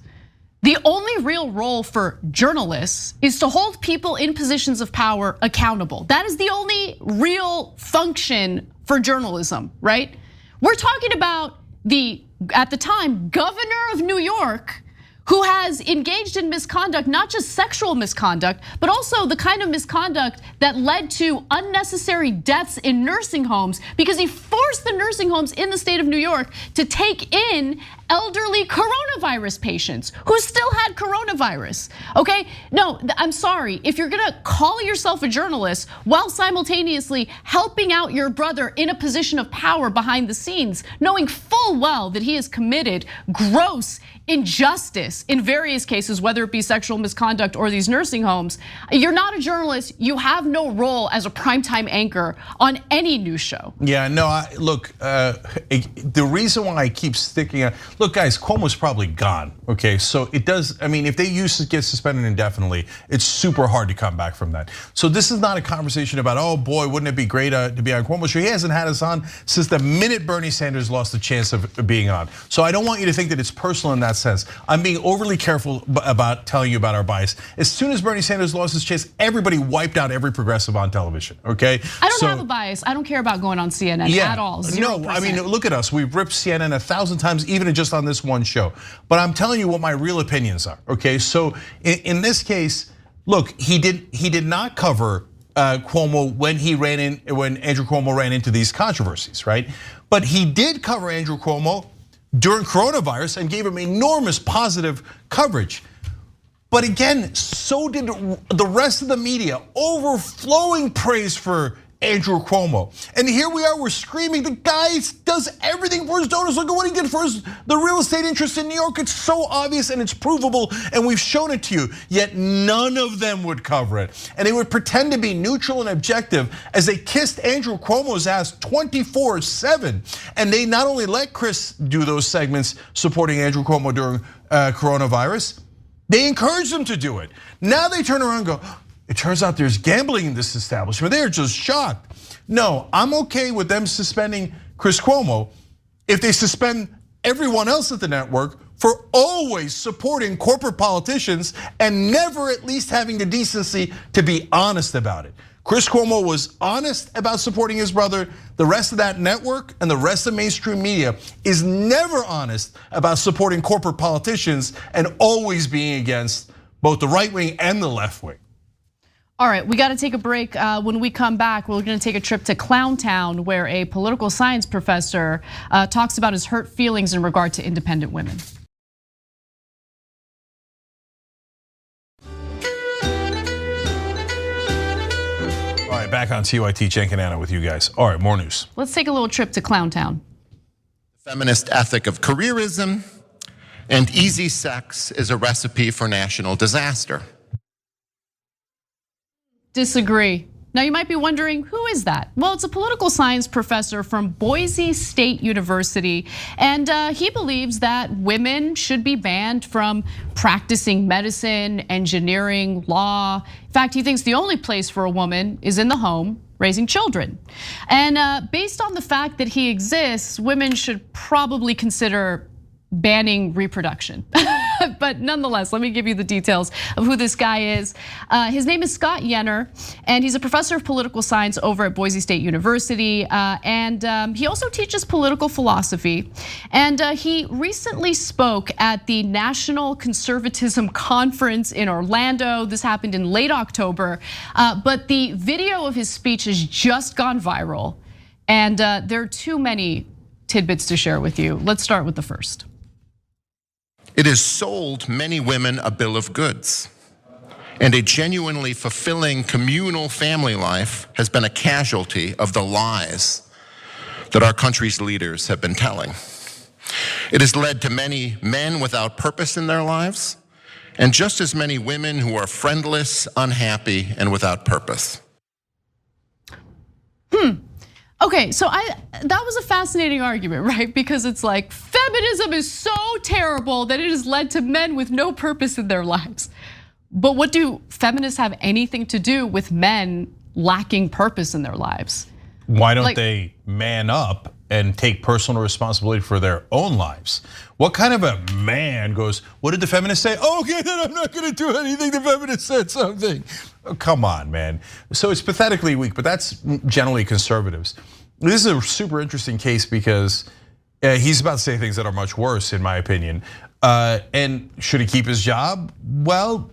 The only real role for journalists is to hold people in positions of power accountable. That is the only real function for journalism, right? We're talking about at the time, governor of New York, who has engaged in misconduct, not just sexual misconduct, but also the kind of misconduct that led to unnecessary deaths in nursing homes because he forced the nursing homes in the state of New York to take in elderly coronavirus patients who still had coronavirus, okay? No, I'm sorry, if you're gonna call yourself a journalist while simultaneously helping out your brother in a position of power behind the scenes, knowing full well that he has committed gross injustice bias in various cases, whether it be sexual misconduct or these nursing homes. You're not a journalist. You have no role as a primetime anchor on any news show. Yeah, no, look, the reason why I keep sticking out, look guys, Cuomo's probably gone, okay? So it does, I mean, if they used to get suspended indefinitely, it's super hard to come back from that. So this is not a conversation about, oh boy, wouldn't it be great to be on Cuomo's show? He hasn't had us on since the minute Bernie Sanders lost the chance of being on. So I don't want you to think that it's personal in that sense. I'm being overly careful about telling you about our bias. As soon as Bernie Sanders lost his chance, everybody wiped out every progressive on television, okay? I don't have a bias. I don't care about going on CNN at all. 0%. No, I mean, look at us. We've ripped CNN 1,000 times, even just on this one show. But I'm telling you what my real opinions are, okay? So in this case, look, he did not cover Cuomo when Andrew Cuomo ran into these controversies, right? But he did cover Andrew Cuomo during coronavirus and gave him enormous positive coverage. But again, so did the rest of the media, overflowing praise for Andrew Cuomo. And here we are, we're screaming, the guy does everything for his donors. Look at what he did for the real estate interest in New York. It's so obvious and it's provable, and we've shown it to you. Yet none of them would cover it. And they would pretend to be neutral and objective as they kissed Andrew Cuomo's ass 24/7. And they not only let Chris do those segments supporting Andrew Cuomo during coronavirus, they encouraged him to do it. Now they turn around and go, it turns out there's gambling in this establishment. They're just shocked. No, I'm okay with them suspending Chris Cuomo if they suspend everyone else at the network for always supporting corporate politicians and never at least having the decency to be honest about it. Chris Cuomo was honest about supporting his brother. The rest of that network and the rest of mainstream media is never honest about supporting corporate politicians and always being against both the right wing and the left wing. All right, we got to take a break. When we come back, we're going to take a trip to Clowntown, where a political science professor talks about his hurt feelings in regard to independent women. All right, back on TYT, Cenk and Anna with you guys. All right, more news. Let's take a little trip to Clowntown. Feminist ethic of careerism and easy sex is a recipe for national disaster. Disagree. Now you might be wondering, who is that? Well, it's a political science professor from Boise State University, and he believes that women should be banned from practicing medicine, engineering, law. In fact, he thinks the only place for a woman is in the home, raising children. And based on the fact that he exists, women should probably consider banning reproduction. But nonetheless, let me give you the details of who this guy is. His name is Scott Yenner, and he's a professor of political science over at Boise State University. And he also teaches political philosophy. And he recently spoke at the National Conservatism Conference in Orlando. This happened in late October. But the video of his speech has just gone viral. And there are too many tidbits to share with you. Let's start with the first. It has sold many women a bill of goods, and a genuinely fulfilling communal family life has been a casualty of the lies that our country's leaders have been telling. It has led to many men without purpose in their lives, and just as many women who are friendless, unhappy, and without purpose. Okay, so that was a fascinating argument, right? Because it's like feminism is so terrible that it has led to men with no purpose in their lives. But what do feminists have anything to do with men lacking purpose in their lives? Why don't they man up and take personal responsibility for their own lives? What kind of a man goes, what did the feminists say? Oh, okay, then I'm not gonna do anything, the feminists said something. Oh, come on, man. So it's pathetically weak, but that's generally conservatives. This is a super interesting case because he's about to say things that are much worse, in my opinion. And should he keep his job? Well,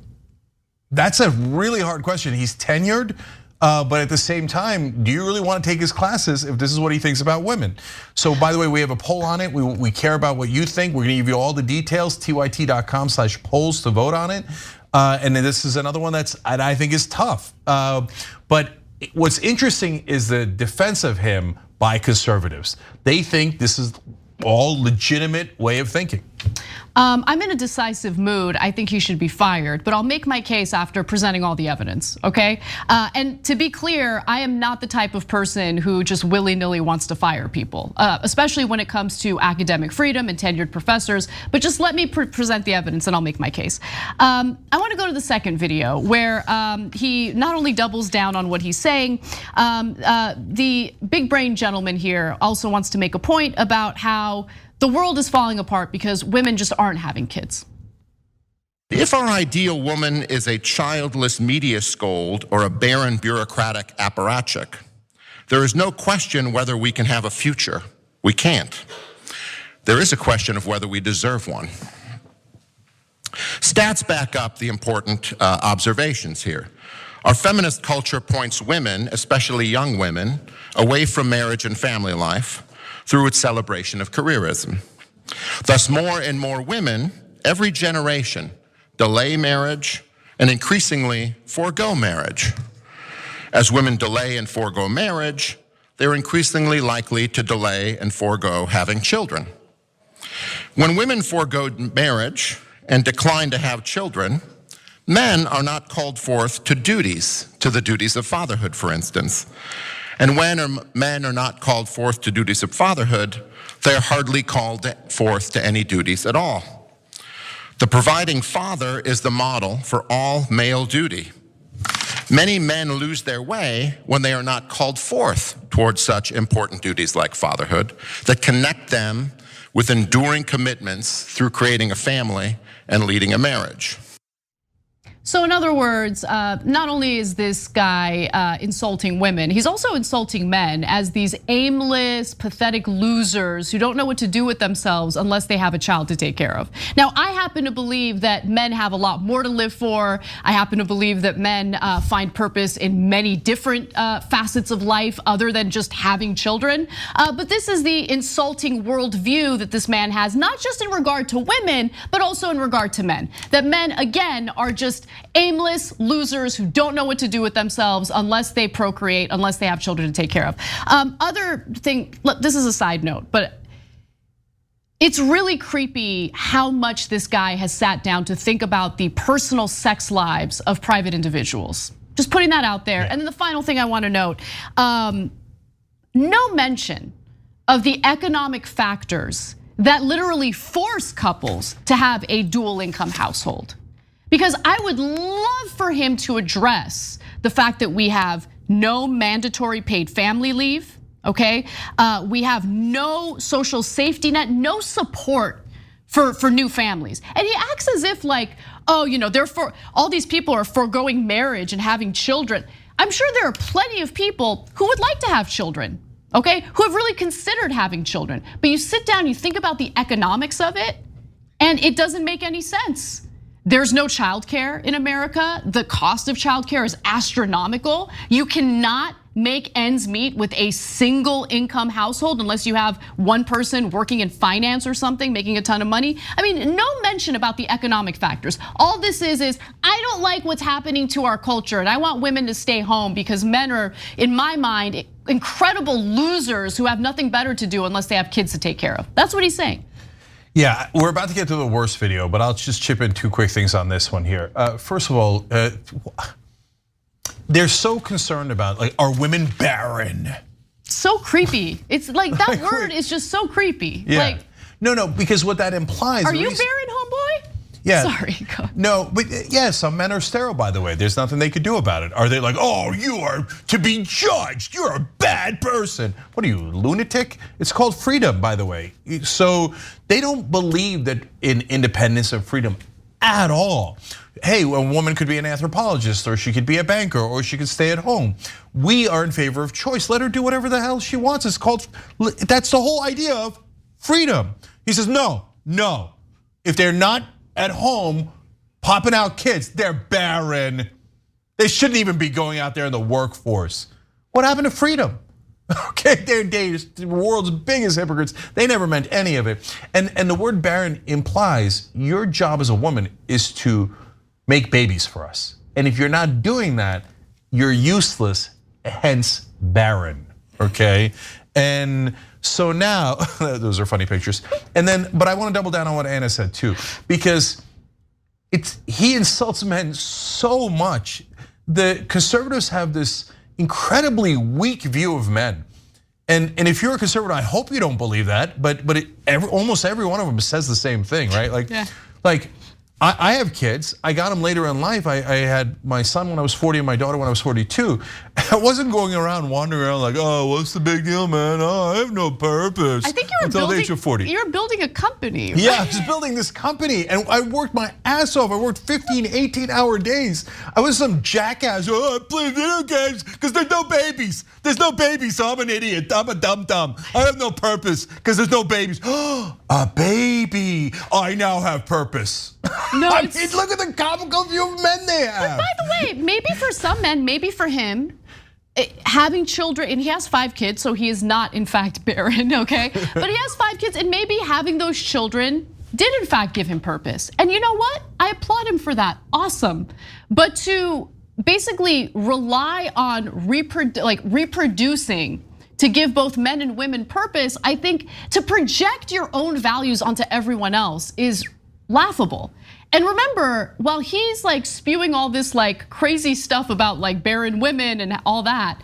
that's a really hard question. He's tenured. But at the same time, do you really want to take his classes if this is what he thinks about women? So by the way, we have a poll on it. We care about what you think. We're gonna give you all the details, tyt.com/polls to vote on it. And then this is another one that I think is tough. But what's interesting is the defense of him by conservatives. They think this is all legitimate way of thinking. I'm in a decisive mood. I think he should be fired, but I'll make my case after presenting all the evidence, okay? And to be clear, I am not the type of person who just willy-nilly wants to fire people, especially when it comes to academic freedom and tenured professors, but just let me present the evidence and I'll make my case. I wanna go to the second video where he not only doubles down on what he's saying, the big brain gentleman here also wants to make a point about how the world is falling apart because women just aren't having kids. If our ideal woman is a childless media scold or a barren bureaucratic apparatchik, there is no question whether we can have a future. We can't. There is a question of whether we deserve one. Stats back up the important observations here. Our feminist culture points women, especially young women, away from marriage and family life through its celebration of careerism. Thus, more and more women, every generation, delay marriage and increasingly forego marriage. As women delay and forego marriage, they're increasingly likely to delay and forego having children. When women forego marriage and decline to have children, men are not called forth to the duties of fatherhood, for instance. And when men are not called forth to duties of fatherhood, they are hardly called forth to any duties at all. The providing father is the model for all male duty. Many men lose their way when they are not called forth towards such important duties like fatherhood that connect them with enduring commitments through creating a family and leading a marriage. So in other words, not only is this guy insulting women, he's also insulting men as these aimless, pathetic losers who don't know what to do with themselves unless they have a child to take care of. Now, I happen to believe that men have a lot more to live for. I happen to believe that men find purpose in many different facets of life other than just having children. But this is the insulting worldview that this man has, not just in regard to women, but also in regard to men. That men, again, are just aimless losers who don't know what to do with themselves unless they procreate, unless they have children to take care of. Other thing, this is a side note, but it's really creepy how much this guy has sat down to think about the personal sex lives of private individuals. Just putting that out there. And then the final thing I want to note, no mention of the economic factors that literally force couples to have a dual income household. Because I would love for him to address the fact that we have no mandatory paid family leave, okay? We have no social safety net, no support for new families. And he acts as if like, oh, therefore all these people are foregoing marriage and having children. I'm sure there are plenty of people who would like to have children, okay? Who have really considered having children. But you sit down, you think about the economics of it, and it doesn't make any sense. There's no childcare in America. The cost of childcare is astronomical. You cannot make ends meet with a single income household unless you have one person working in finance or something, making a ton of money. I mean, no mention about the economic factors. All this is I don't like what's happening to our culture and I want women to stay home because men are, in my mind, incredible losers who have nothing better to do unless they have kids to take care of. That's what he's saying. Yeah, we're about to get to the worst video, but I'll just chip in two quick things on this one here. First of all, they're so concerned about like, are women barren? So creepy. It's like that word is just so creepy. Yeah. Like, no, because what that implies. Are you barren, homeboy? Yeah. Sorry. No, but yeah, some men are sterile, by the way. There's nothing they could do about it. Are they like, oh, you are to be judged. You're a bad person. What are you, lunatic? It's called freedom, by the way. So they don't believe that in independence and freedom at all. Hey, a woman could be an anthropologist, or she could be a banker, or she could stay at home. We are in favor of choice. Let her do whatever the hell she wants. It's called, that's the whole idea of freedom. He says, no. If they're not at home popping out kids, they're barren. They shouldn't even be going out there in the workforce. What happened to freedom? Okay, they're the world's biggest hypocrites. They never meant any of it. And the word barren implies your job as a woman is to make babies for us. And if you're not doing that, you're useless, hence barren, okay? And so now, those are funny pictures. And then, but I want to double down on what Anna said too, because he insults men so much. The conservatives have this incredibly weak view of men. And if you're a conservative, I hope you don't believe that, but almost every one of them says the same thing, right? Like I have kids. I got them later in life. I had my son when I was 40 and my daughter when I was 42. I wasn't going around wandering around like, oh, what's the big deal, man? Oh, I have no purpose. I think until the age of 40. You're building a company. Right? Yeah, I was building this company and I worked my ass off. I worked 15, 18-hour days. I was some jackass. Oh, I play video games because there's no babies. There's no babies, so I'm an idiot. I'm a dum-dum. I have no purpose because there's no babies. A baby. I now have purpose. No, I mean, look at the comical view of men they have. But by the way, maybe for some men, maybe for him, having children, and he has 5 kids, so he is not in fact barren, okay? But he has 5 kids, and maybe having those children did in fact give him purpose. And you know what? I applaud him for that. Awesome. But to basically rely on reproducing to give both men and women purpose, I think to project your own values onto everyone else is laughable. And remember, while he's like spewing all this like crazy stuff about like barren women and all that,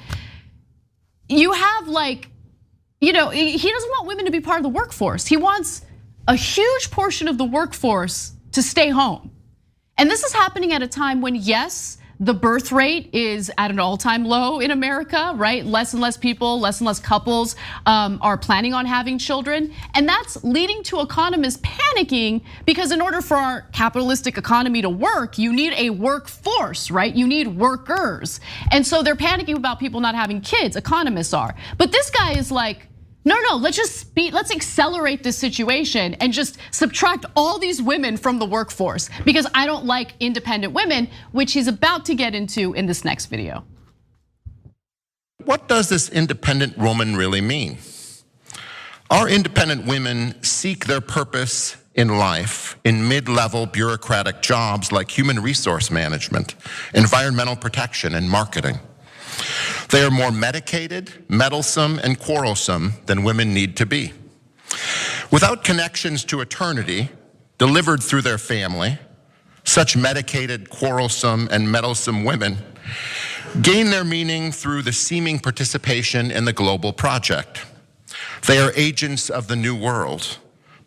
you have like, he doesn't want women to be part of the workforce. He wants a huge portion of the workforce to stay home. And this is happening at a time when, yes, the birth rate is at an all-time low in America, right? Less and less people, less and less couples are planning on having children. And that's leading to economists panicking because in order for our capitalistic economy to work, you need a workforce, right? You need workers. And so they're panicking about people not having kids, economists are. But this guy is like, no, let's accelerate this situation and just subtract all these women from the workforce because I don't like independent women, which he's about to get into in this next video. What does this independent woman really mean? Our independent women seek their purpose in life in mid-level bureaucratic jobs like human resource management, environmental protection, and marketing. They are more medicated, meddlesome, and quarrelsome than women need to be. Without connections to eternity delivered through their family, such medicated, quarrelsome, and meddlesome women gain their meaning through the seeming participation in the global project. They are agents of the new world,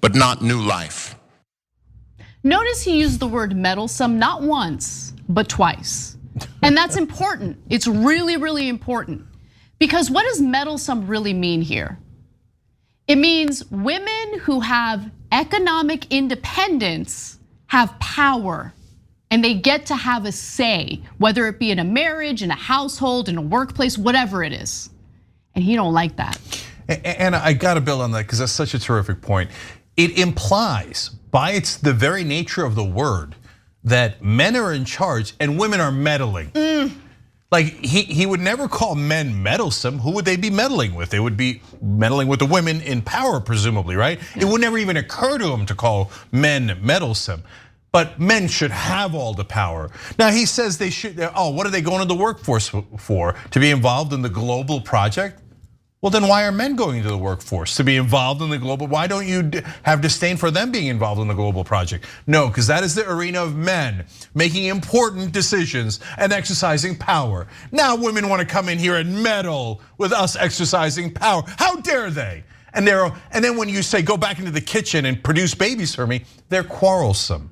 but not new life. Notice he used the word meddlesome not once, but twice. And that's important. It's really, really important. Because what does meddlesome really mean here? It means women who have economic independence have power and they get to have a say, whether it be in a marriage, in a household, in a workplace, whatever it is. And he don't like that. And I gotta build on that because that's such a terrific point. It implies by the very nature of the word that men are in charge and women are meddling. Like he would never call men meddlesome. Who would they be meddling with? They would be meddling with the women in power, presumably, right? Yeah. It would never even occur to him to call men meddlesome. But men should have all the power. Now he says they should, what are they going to the workforce for? To be involved in the global project? Well, then why are men going into the workforce? To be involved in the global, why don't you have disdain for them being involved in the global project? No, because that is the arena of men making important decisions and exercising power. Now women want to come in here and meddle with us exercising power. How dare they? And then when you say, go back into the kitchen and produce babies for me, they're quarrelsome.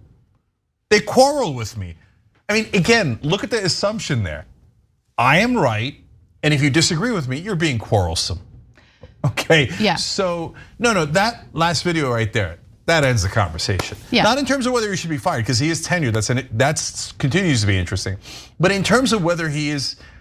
They quarrel with me. I mean, again, look at the assumption there. I am right. And if you disagree with me, you're being quarrelsome. Okay, yeah. So no, that last video right there, that ends the conversation. Yeah. Not in terms of whether he should be fired, because he is tenured. That's continues to be interesting. But in terms of whether he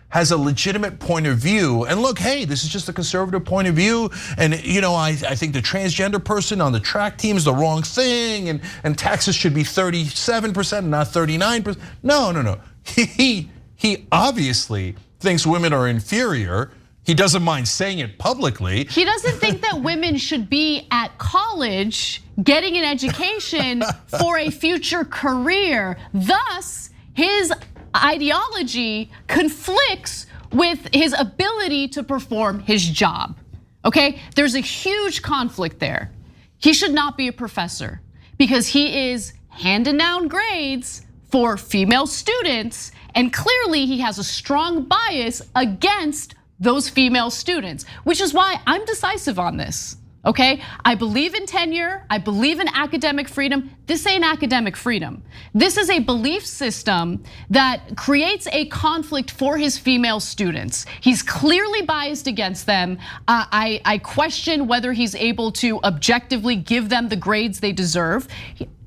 has a legitimate point of view. And look, hey, this is just a conservative point of view. And I think the transgender person on the track team is the wrong thing. And taxes should be 37%, not 39%. No. He obviously thinks women are inferior. He doesn't mind saying it publicly. He doesn't think that women should be at college getting an education for a future career. Thus, his ideology conflicts with his ability to perform his job. okay? There's a huge conflict there. He should not be a professor because he is handing down grades for female students, and clearly he has a strong bias against those female students, which is why I'm decisive on this. Okay, I believe in tenure, I believe in academic freedom. This ain't academic freedom. This is a belief system that creates a conflict for his female students. He's clearly biased against them. I question whether he's able to objectively give them the grades they deserve.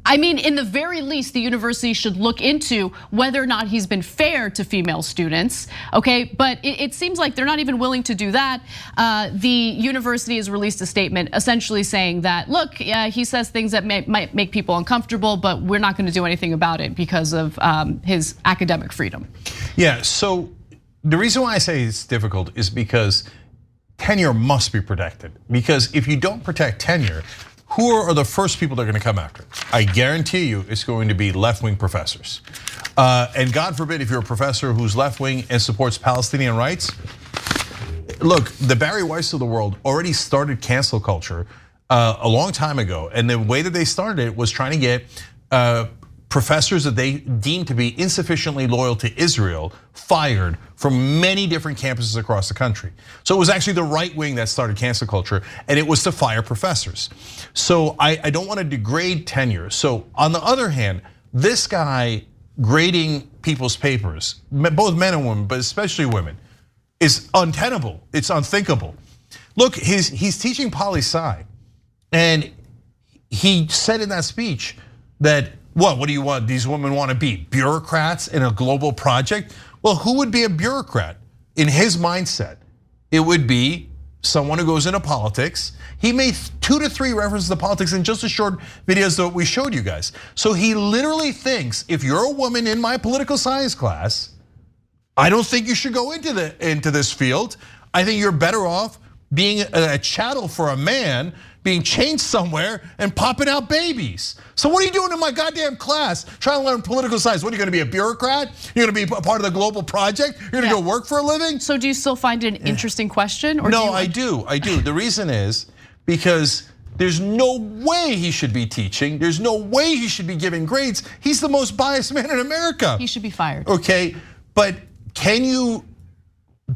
I mean, in the very least, the university should look into whether or not he's been fair to female students, okay? But it seems like they're not even willing to do that. The university has released a statement essentially saying that, look, he says things that might make people uncomfortable, but we're not gonna do anything about it because of his academic freedom. Yeah, so the reason why I say it's difficult is because tenure must be protected. Because if you don't protect tenure, who are the first people they're gonna come after? I guarantee you it's going to be left-wing professors. And God forbid if you're a professor who's left-wing and supports Palestinian rights. Look, the Barry Weiss of the world already started cancel culture a long time ago. And the way that they started it was trying to get professors that they deemed to be insufficiently loyal to Israel fired from many different campuses across the country. So it was actually the right wing that started cancel culture, and it was to fire professors. So I don't want to degrade tenure. So on the other hand, this guy grading people's papers, both men and women, but especially women, is untenable. It's unthinkable. Look, he's teaching poli-sci, and he said in that speech that, what do you want? These women want to be bureaucrats in a global project? Well, who would be a bureaucrat? In his mindset, it would be someone who goes into politics. He made 2 to 3 references to politics in just a short videos that we showed you guys. So he literally thinks if you're a woman in my political science class, I don't think you should go into this field. I think you're better off being a chattel for a man, being chained somewhere and popping out babies. So what are you doing in my goddamn class trying to learn political science? What, are you gonna be a bureaucrat? You're gonna be a part of the global project? You're gonna go work for a living? So do you still find it an interesting question? Or no, I do. The reason is because there's no way he should be teaching. There's no way he should be giving grades. He's the most biased man in America. He should be fired. Okay, but can you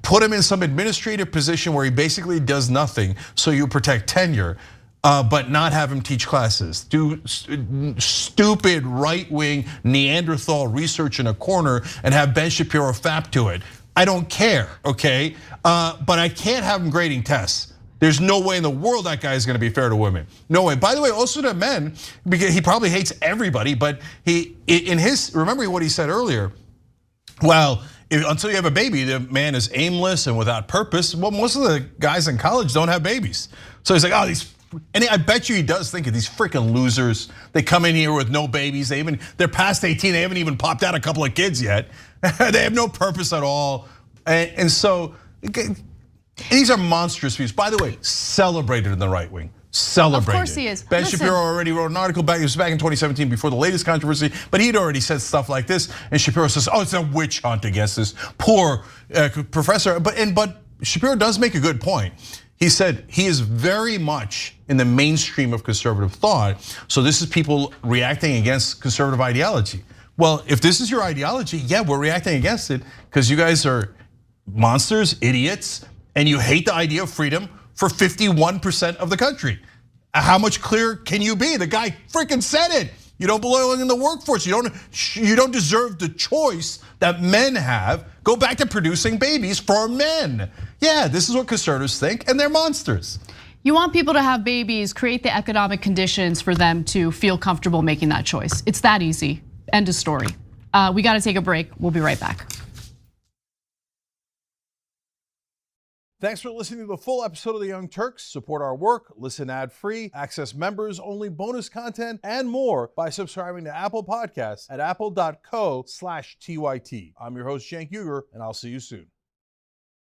put him in some administrative position where he basically does nothing so you protect tenure, but not have him teach classes? Do stupid right-wing Neanderthal research in a corner and have Ben Shapiro fap to it. I don't care, okay? But I can't have him grading tests. There's no way in the world that guy is gonna be fair to women. No way. By the way, also to men, because he probably hates everybody, but remember what he said earlier, well, until you have a baby, the man is aimless and without purpose. Well, most of the guys in college don't have babies. So he's like, and I bet you he does think of these freaking losers. They come in here with no babies. They're past 18, they haven't even popped out a couple of kids yet. They have no purpose at all. And so, these are monstrous views. By the way, celebrated in the right wing. Celebrated. Of course he is. Ben Shapiro already wrote an article back, it was back in 2017 before the latest controversy, but he'd already said stuff like this, and Shapiro says, it's a witch hunt against this poor professor. But Shapiro does make a good point. He said he is very much in the mainstream of conservative thought, so this is people reacting against conservative ideology. Well, if this is your ideology, yeah, we're reacting against it because you guys are monsters, idiots, and you hate the idea of freedom for 51% of the country. How much clearer can you be? The guy freaking said it. You don't belong in the workforce. You don't deserve the choice that men have. Go back to producing babies for men. Yeah, this is what conservatives think, and they're monsters. You want people to have babies, create the economic conditions for them to feel comfortable making that choice. It's that easy. End of story. We gotta take a break. We'll be right back. Thanks for listening to the full episode of The Young Turks. Support our work, listen ad-free, access members-only bonus content, and more by subscribing to Apple Podcasts at apple.co/TYT. I'm your host, Cenk Uygur, and I'll see you soon.